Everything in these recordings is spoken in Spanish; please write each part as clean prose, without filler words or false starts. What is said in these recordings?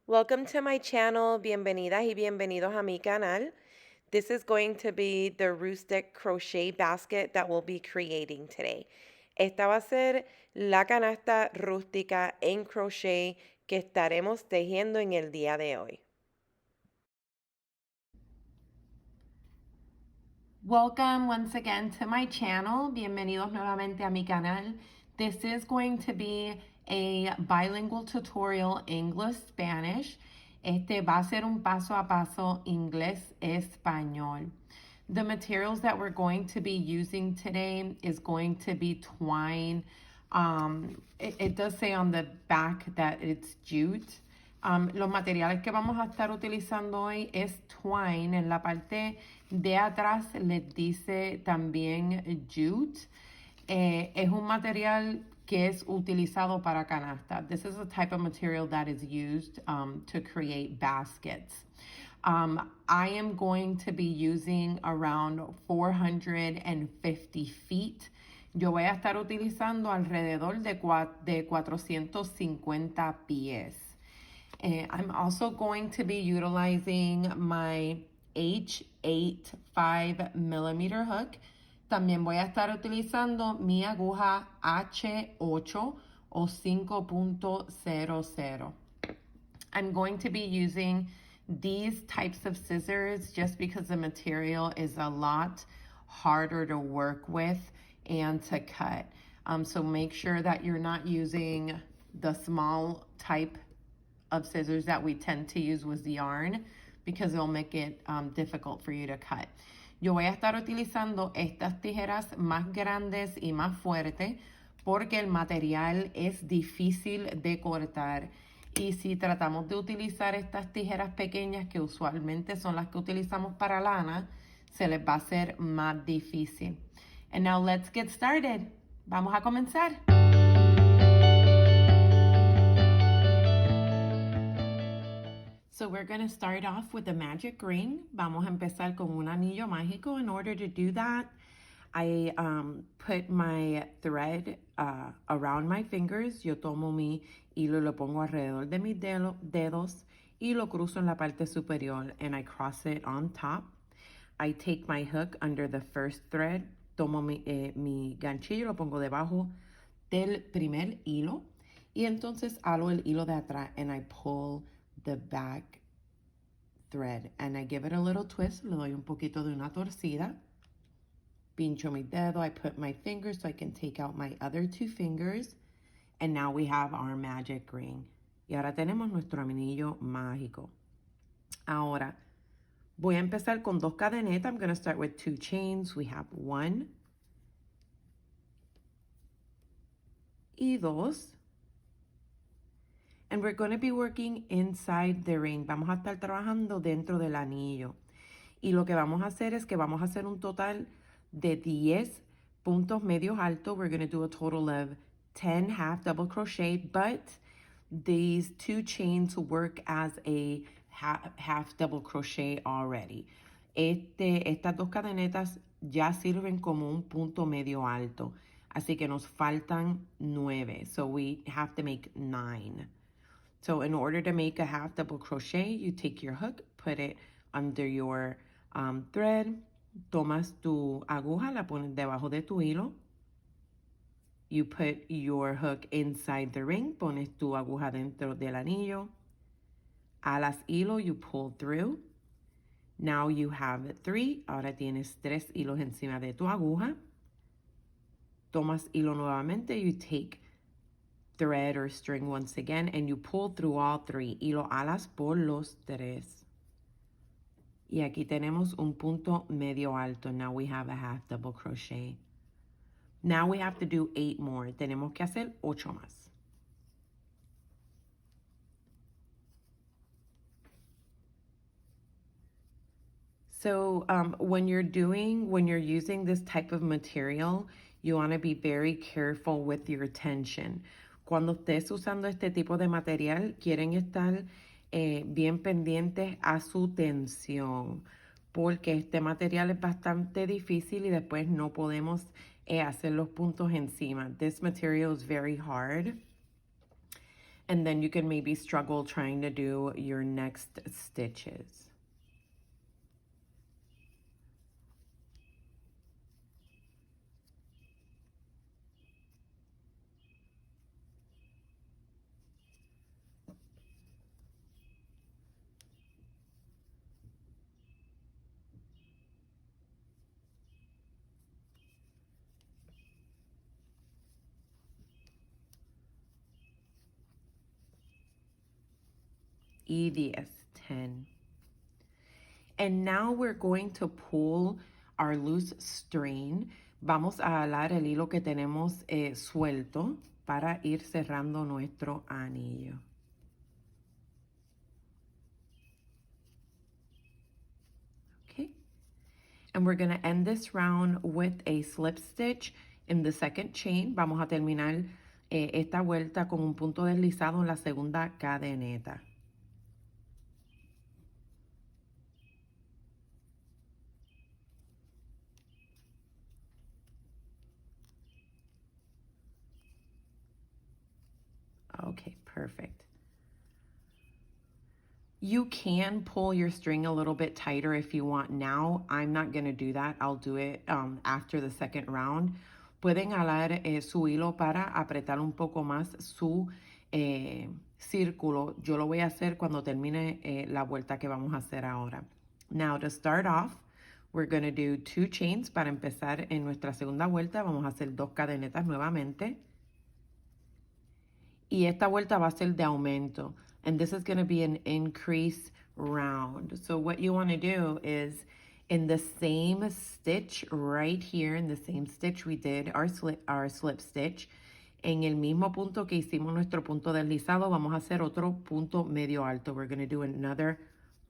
Welcome to my channel. Bienvenidas y bienvenidos a mi canal. This is going to be the rustic crochet basket that we'll be creating today. Esta va a ser la canasta rústica en crochet que estaremos tejiendo en el día de hoy. Welcome once again to my channel. Bienvenidos nuevamente a mi canal. This is going to be a bilingual tutorial English-Spanish. Este va a ser un paso a paso inglés-español. The materials that we're going to be using today is going to be twine. It does say on the back that it's jute. Los materiales que vamos a estar utilizando hoy es twine. En la parte de atrás les dice también jute. Es un material que es utilizado para canasta. This is a type of material that is used to create baskets. I am going to be using around 450 feet. Yo voy a estar utilizando alrededor de 450 pies. I'm also going to be utilizing my H8 5mm hook. También voy a estar utilizando mi aguja H8 o 5.00. I'm going to be using these types of scissors just because the material is a lot harder to work with and to cut. So make sure that you're not using the small type of scissors that we tend to use with yarn because it'll make it difficult for you to cut. Yo voy a estar utilizando estas tijeras más grandes y más fuertes porque el material es difícil de cortar. Y si tratamos de utilizar estas tijeras pequeñas que usualmente son las que utilizamos para lana, se les va a hacer más difícil. And now let's get started. Vamos a comenzar. So we're going to start off with the magic ring. Vamos a empezar con un anillo mágico. In order to do that, I put my thread around my fingers. Yo tomo mi hilo y lo pongo alrededor de mis dedos y lo cruzo en la parte superior, and I cross it on top. I take my hook under the first thread. Tomo mi ganchillo, lo pongo debajo del primer hilo y entonces halo el hilo de atrás, and I pull the back thread and I give it a little twist. Le doy un poquito de una torcida. Pincho mi dedo. I put my fingers so I can take out my other two fingers. And now we have our magic ring. Y ahora tenemos nuestro anillo mágico. Ahora, voy a empezar con dos cadenetas. I'm going to start with 2 chains. We have 1 y 2. And we're going to be working inside the ring. Vamos a estar trabajando dentro del anillo. Y lo que vamos a hacer es que vamos a hacer un total de 10 puntos medios altos. We're going to do a total of 10 half double crochet, but these 2 chains work as a half double crochet already. Estas dos cadenetas ya sirven como un punto medio alto. Así que nos faltan 9. So we have to make 9. So in order to make a half double crochet, you take your hook, put it under your thread, tomas tu aguja, la pones debajo de tu hilo. You put your hook inside the ring, pones tu aguja dentro del anillo. Alas hilo, you pull through. Now you have 3. Ahora tienes 3 hilos encima de tu aguja. Tomas hilo nuevamente, you take thread or string once again, and you pull through all 3 y lo alas por los 3. Y aquí tenemos un punto medio alto. Now we have a half double crochet. Now we have to do 8 more. Tenemos que hacer 8 más. So when you're using this type of material, you want to be very careful with your tension. Cuando estés usando este tipo de material, quieren estar bien pendientes a su tensión, porque este material es bastante difícil y después no podemos hacer los puntos encima. This material is very hard. And then you can maybe struggle trying to do your next stitches. Y 10. And now we're going to pull our loose string. Vamos a alar el hilo que tenemos suelto para ir cerrando nuestro anillo. Okay. And we're going to end this round with a slip stitch in the second chain. Vamos a terminar esta vuelta con un punto deslizado en la segunda cadeneta. Okay, perfect. You can pull your string a little bit tighter if you want now. I'm not going to do that. I'll do it after the second round. Pueden alar su hilo para apretar un poco más su círculo. Yo lo voy a hacer cuando termine la vuelta que vamos a hacer ahora. Now, to start off, we're going to do 2 chains. Para empezar en nuestra segunda vuelta, vamos a hacer 2 cadenetas nuevamente. Y esta vuelta va a ser de aumento. And this is going to be an increase round. So what you want to do is in the same stitch right here, in the same stitch we did our slip stitch, en el mismo punto que hicimos nuestro punto deslizado, vamos a hacer otro punto medio alto. We're going to do another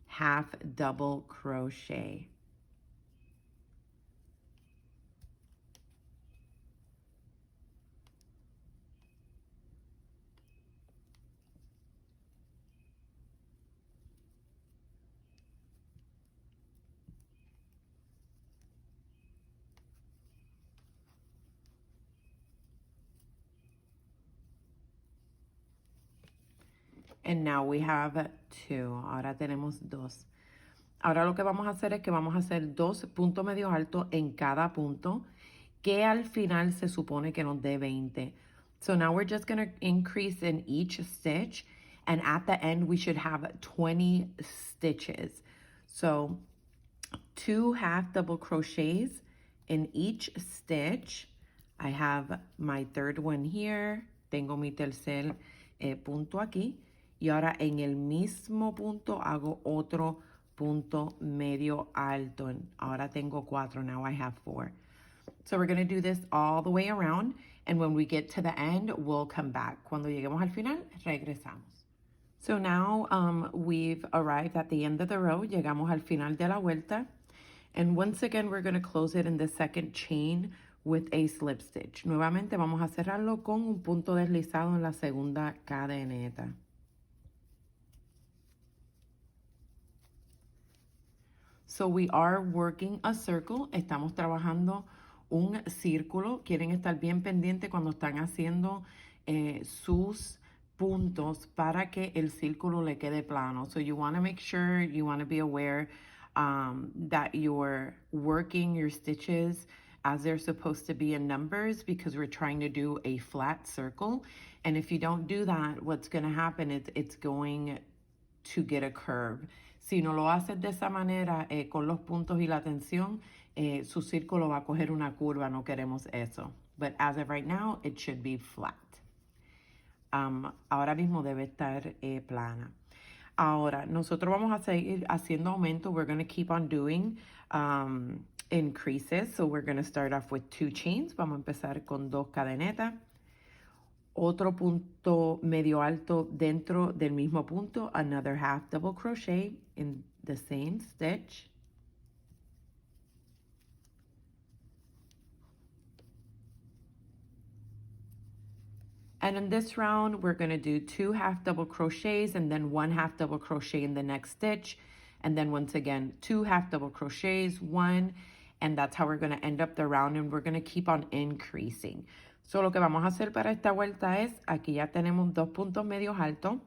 half double crochet. And now we have 2. Ahora tenemos 2. Ahora lo que vamos a hacer es que vamos a hacer 2 puntos medios altos en cada punto, que al final se supone que nos dé 20. So now we're just going to increase in each stitch, and at the end we should have 20 stitches. So 2 half double crochets in each stitch. I have my third one here. Tengo mi tercer punto aquí. Y ahora en el mismo punto hago otro punto medio alto. Ahora tengo 4. Now I have 4. So we're going to do this all the way around. And when we get to the end, we'll come back. Cuando lleguemos al final, regresamos. So now we've arrived at the end of the row. Llegamos al final de la vuelta. And once again, we're going to close it in the second chain with a slip stitch. Nuevamente vamos a cerrarlo con un punto deslizado en la segunda cadeneta. So we are working a circle. Estamos trabajando un círculo. Quieren estar bien pendientes cuando están haciendo sus puntos para que el círculo le quede plano. So you want to make sure, you want to be aware that you're working your stitches as they're supposed to be in numbers, because we're trying to do a flat circle. And if you don't do that, what's going to happen is it's going to get a curve. Si no lo haces de esa manera, con los puntos y la tensión, su círculo va a coger una curva. No queremos eso. But as of right now, it should be flat. Ahora mismo debe estar plana. Ahora, nosotros vamos a seguir haciendo aumento. We're going to keep on doing increases. So we're going to start off with 2 chains. Vamos a empezar con 2 cadenetas. Otro punto medio alto dentro del mismo punto. Another half double crochet in the same stitch. And in this round, we're going to do 2 half double crochets and then 1 half double crochet in the next stitch. And then once again, 2 half double crochets, 1, and that's how we're going to end up the round, and we're going to keep on increasing. So, lo que vamos a hacer para esta vuelta es, aquí ya tenemos 2 puntos medios altos.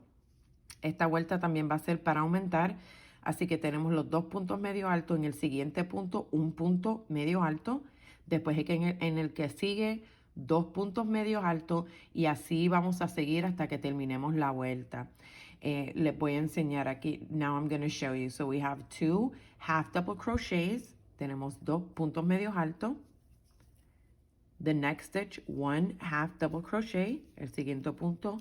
Esta vuelta también va a ser para aumentar, así que tenemos los 2 puntos medio altos. En el siguiente punto, un punto medio alto. Después en el que sigue, 2 puntos medios altos, y así vamos a seguir hasta que terminemos la vuelta. Les voy a enseñar aquí. Now I'm going to show you. So we have 2 half double crochets. Tenemos 2 puntos medios altos. The next stitch, 1 half double crochet. El siguiente punto,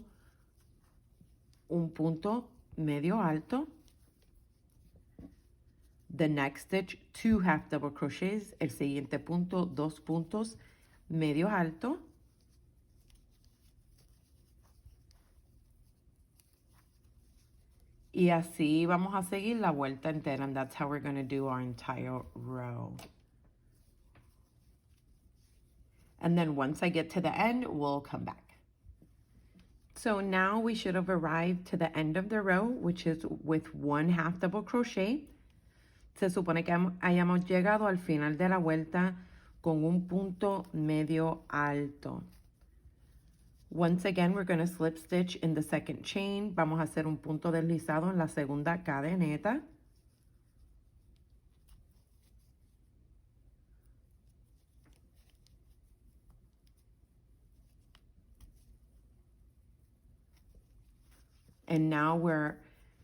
un punto medio alto. The next stitch, 2 half double crochets. El siguiente punto, 2 puntos medio alto. Y así vamos a seguir la vuelta entera, and that's how we're going to do our entire row. And then once I get to the end, we'll come back. So now we should have arrived to the end of the row, which is with 1 half double crochet. Se supone que hayamos llegado al final de la vuelta con un punto medio alto. Once again, we're going to slip stitch in the second chain. Vamos a hacer un punto deslizado en la segunda cadeneta. And now we're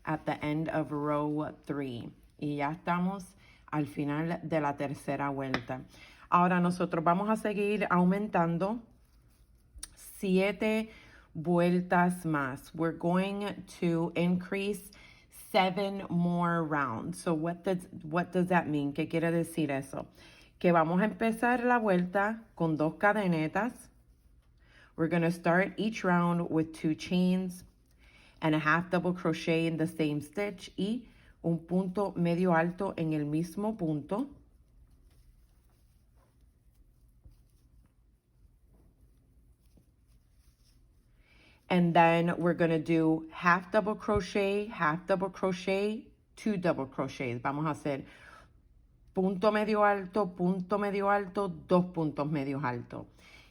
at the end of row 3. Y ya estamos al final de la tercera vuelta. Ahora nosotros vamos a seguir aumentando 7 vueltas más. We're going to increase 7 more rounds. So what does that mean? ¿Qué quiere decir eso? Que vamos a empezar la vuelta con 2 cadenetas. We're going to start each round with 2 chains and a half double crochet in the same stitch y un punto medio alto en el mismo punto. And then we're going to do half double crochet, 2 double crochets. Vamos a hacer punto medio alto, 2 puntos medios altos.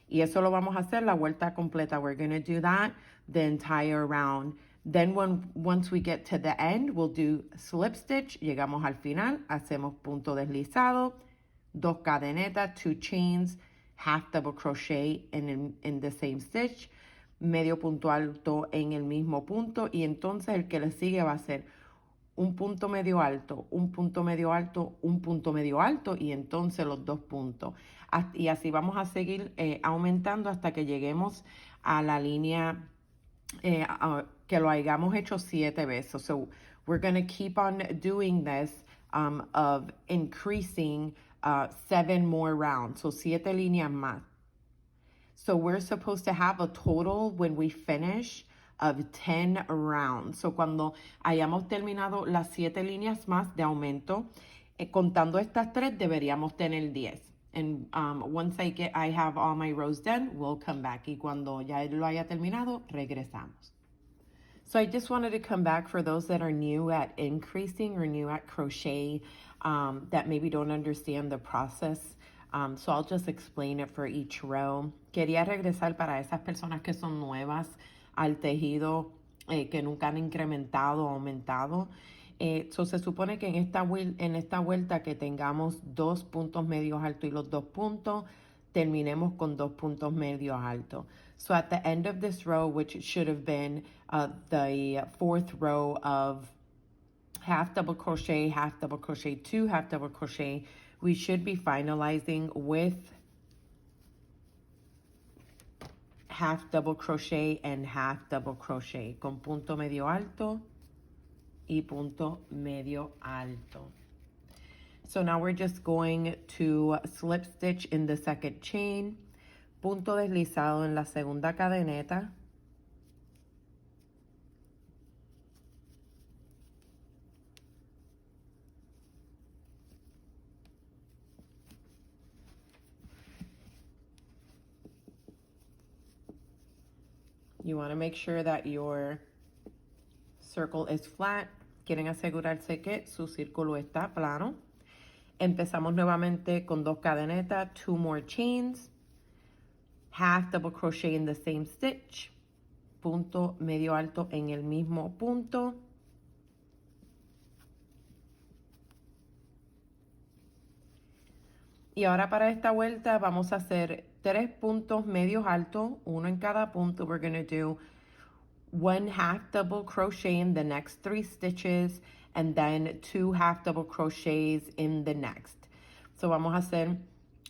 Y eso lo vamos a hacer la vuelta completa. We're going to do that the entire round. Then once we get to the end, we'll do slip stitch. Llegamos al final, hacemos punto deslizado, 2 cadenetas, 2 chains, half double crochet in the same stitch, medio punto alto en el mismo punto, y entonces el que le sigue va a ser un punto medio alto, un punto medio alto, un punto medio alto, y entonces los 2 puntos. Y así vamos a seguir aumentando hasta que lleguemos a la línea que lo hayamos hecho 7 veces. So we're going to keep on doing this of increasing 7 more rounds. So 7 líneas más. So we're supposed to have a total when we finish of 10 rounds. So cuando hayamos terminado las 7 líneas más de aumento, contando estas 3 deberíamos tener 10. And once I have all my rows done, we'll come back. Y cuando ya lo haya terminado, regresamos. So I just wanted to come back for those that are new at increasing or new at crochet, that maybe don't understand the process. So I'll just explain it for each row. Quería regresar para esas personas que son nuevas al tejido, que nunca han incrementado o aumentado. So se supone que en esta vuelta que tengamos 2 puntos medios altos y los 2 puntos, terminemos con 2 puntos medios altos. So at the end of this row, which should have been the 4th row of half double crochet, 2 half double crochet, we should be finalizing with half double crochet and half double crochet con punto medio alto y punto medio alto. So now we're just going to slip stitch in the second chain, punto deslizado en la segunda cadeneta, you want to make sure that your circle is flat. Quieren asegurarse que su círculo está plano. Empezamos nuevamente con 2 cadenetas, 2 more chains, half double crochet in the same stitch, punto medio alto en el mismo punto, y ahora para esta vuelta vamos a hacer 3 puntos medios altos, uno en cada punto. We're going to do 1 half double crochet in the next 3 stitches and then 2 half double crochets in the next. So vamos a hacer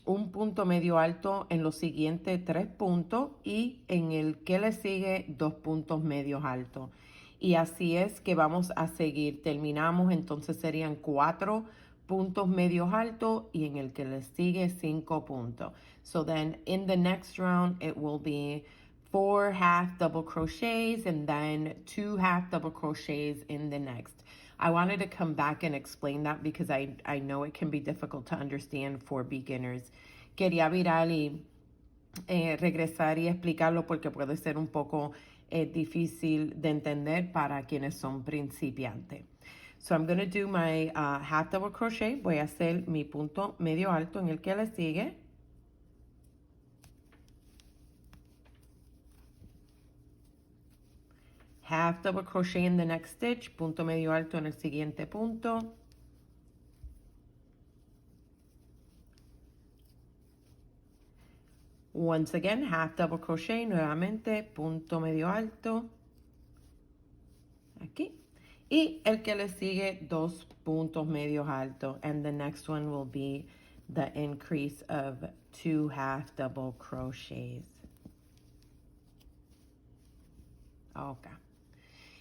un punto medio alto en los siguientes 3 puntos y en el que le sigue 2 puntos medios altos. Y así es que vamos a seguir. Terminamos, entonces serían 4 puntos medios altos y en el que le sigue 5 puntos. So then in the next round it will be 4 half double crochets and then 2 half double crochets in the next. I wanted to come back and explain that because I know it can be difficult to understand for beginners. Quería virar y regresar y explicarlo porque puede ser un poco difícil de entender para quienes son principiantes. So I'm going to do my half double crochet. Voy a hacer mi punto medio alto en el que le sigue. Half double crochet in the next stitch, punto medio alto en el siguiente punto. Once again, half double crochet, nuevamente, punto medio alto. Aquí. Y el que le sigue, 2 puntos medios altos. And the next one will be the increase of 2 half double crochets. Okay.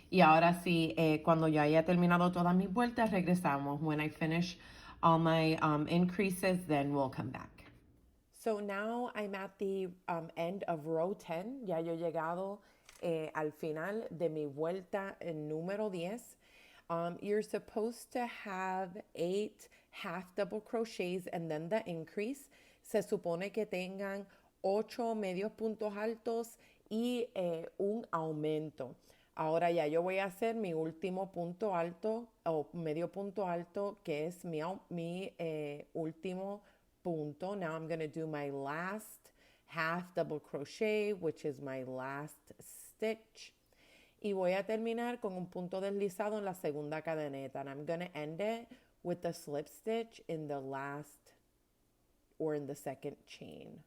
Y ahora sí, cuando ya haya terminado todas mis vueltas, regresamos. When I finish all my increases, then we'll come back. So now I'm at the end of row 10. Ya yo he llegado al final de mi vuelta número 10. You're supposed to have 8 half double crochets and then the increase. Se supone que tengan 8 medios puntos altos y un aumento. Ahora ya yo voy a hacer mi último punto alto o medio punto alto, que es mi último punto. Now I'm going to do my last half double crochet, which is my last stitch. Y voy a terminar con un punto deslizado en la segunda cadeneta. And I'm going to end it with the slip stitch in the last or in the second chain.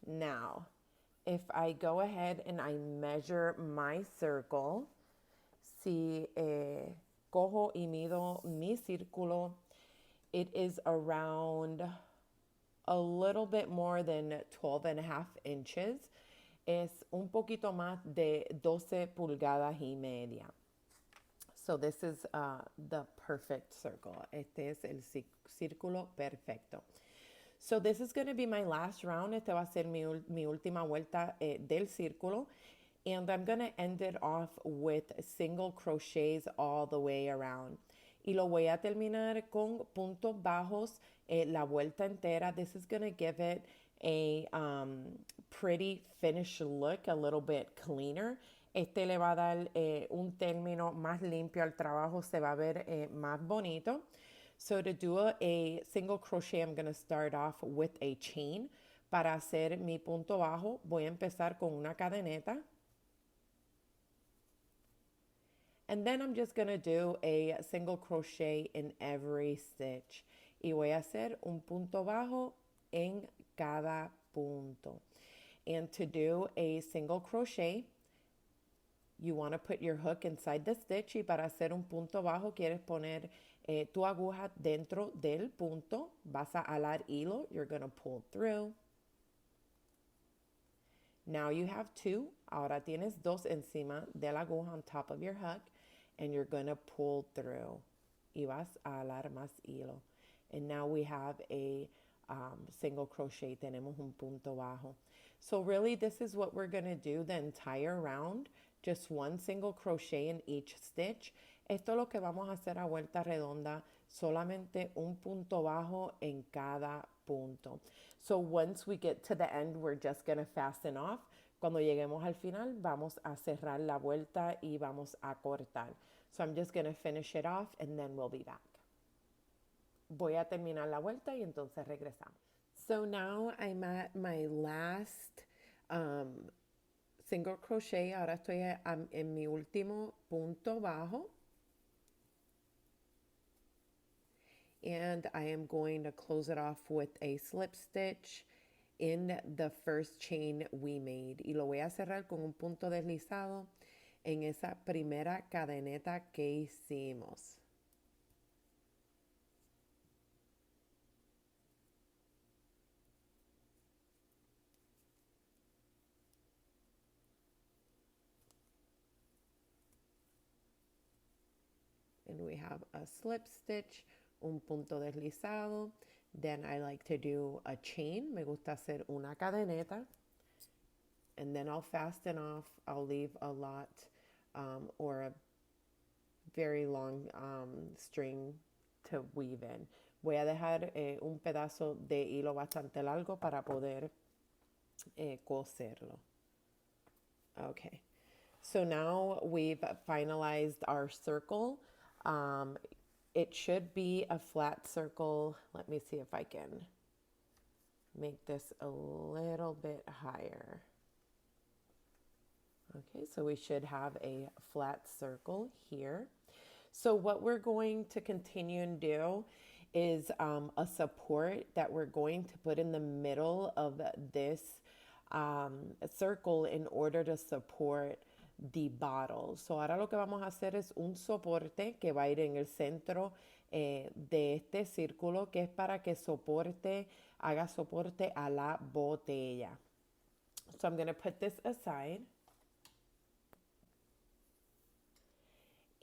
Now, if I go ahead and I measure my circle, si cojo y mido mi círculo, it is around a little bit more than 12 and a half inches. Es un poquito más de 12 pulgadas y media. So this is the perfect circle. Este es el círculo perfecto. So this is going to be my last round. Este va a ser mi última vuelta del círculo. And I'm going to end it off with single crochets all the way around. Y lo voy a terminar con puntos bajos la vuelta entera. This is going to give it a pretty finished look, a little bit cleaner. Este le va a dar un término más limpio al trabajo, se va a ver más bonito. So to do a single crochet, I'm going to start off with a chain. Para hacer mi punto bajo, voy a empezar con una cadeneta. And then I'm just going to do a single crochet in every stitch. Y voy a hacer un punto bajo en cada punto. And to do a single crochet, you want to put your hook inside the stitch. Y para hacer un punto bajo, quieres poner tu aguja dentro del punto. Vas a alar hilo. You're going to pull through. Now you have 2. Ahora tienes 2 encima de la aguja on top of your hook. And you're going to pull through. Y vas a alar más hilo. And now we have a single crochet. Tenemos un punto bajo. So really this is what we're going to do the entire round. Just one single crochet in each stitch. Esto es lo que vamos a hacer a vuelta redonda. Solamente un punto bajo en cada punto. So once we get to the end, we're just going to fasten off. Cuando lleguemos al final, vamos a cerrar la vuelta y vamos a cortar. So I'm just going to finish it off and then we'll be back. Voy a terminar la vuelta y entonces regresamos. So now I'm at my last single crochet. Ahora estoy en mi último punto bajo. And I am going to close it off with a slip stitch in the first chain we made. Y lo voy a cerrar con un punto deslizado en esa primera cadeneta que hicimos. And we have a slip stitch, un punto deslizado. Then I like to do a chain. Me gusta hacer una cadeneta. And then I'll fasten off. I'll leave a lot or a very long string to weave in. Voy a dejar un pedazo de hilo bastante largo para poder coserlo. Okay. So now we've finalized our circle. It should be a flat circle. Let me see if I can make this a little bit higher. Okay, so we should have a flat circle here. So what we're going to continue and do is a support that we're going to put in the middle of this circle in order to support the bottle. So ahora lo que vamos a hacer es un soporte que va a ir en el centro de este círculo, que es para que haga soporte a la botella. So I'm going to put this aside.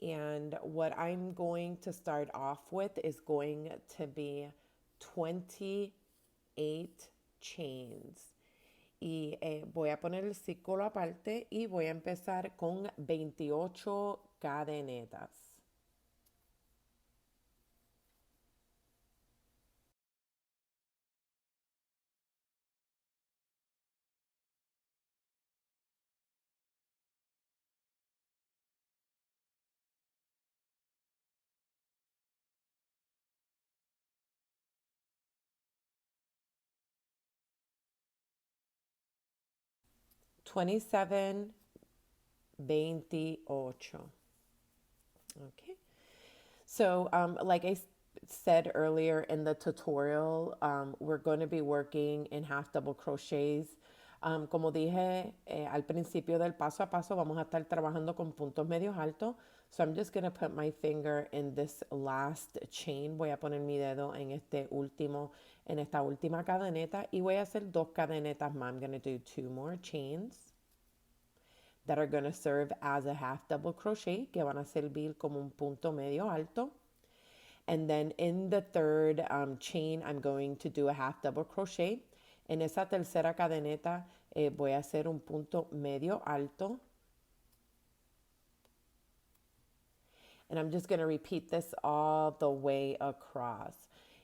And what I'm going to start off with is going to be 28 chains. Y voy a poner el círculo aparte y voy a empezar con 28 cadenetas. $27, 28. Okay. So, like I said earlier in the tutorial, we're going to be working in half double crochets. Como dije al principio del paso a paso, vamos a estar trabajando con puntos medios altos. So I'm just going to put my finger in this last chain. Voy a poner mi dedo en esta última cadeneta y voy a hacer dos cadenetas más. I'm going to do 2 more chains that are going to serve as a half double crochet, que van a servir como un punto medio alto. And then in the third chain, I'm going to do a half double crochet. En esa tercera cadeneta voy a hacer un punto medio alto. And I'm just going to repeat this all the way across.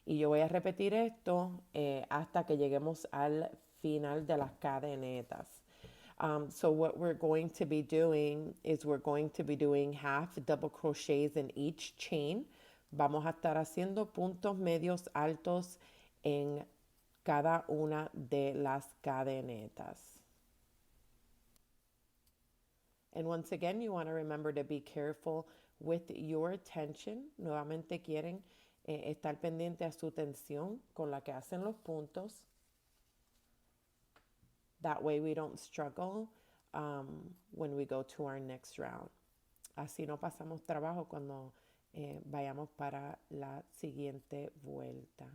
Y yo voy a repetir esto hasta que lleguemos al final de las cadenetas. So what we're going to be doing is we're going to be doing half double crochets in each chain. Vamos a estar haciendo puntos medios altos en cada una de las cadenetas. And once again, you want to remember to be careful with your tension. Nuevamente quieren estar pendiente a su tensión con la que hacen los puntos. That way we don't struggle when we go to our next round. Así no pasamos trabajo cuando vayamos para la siguiente vuelta.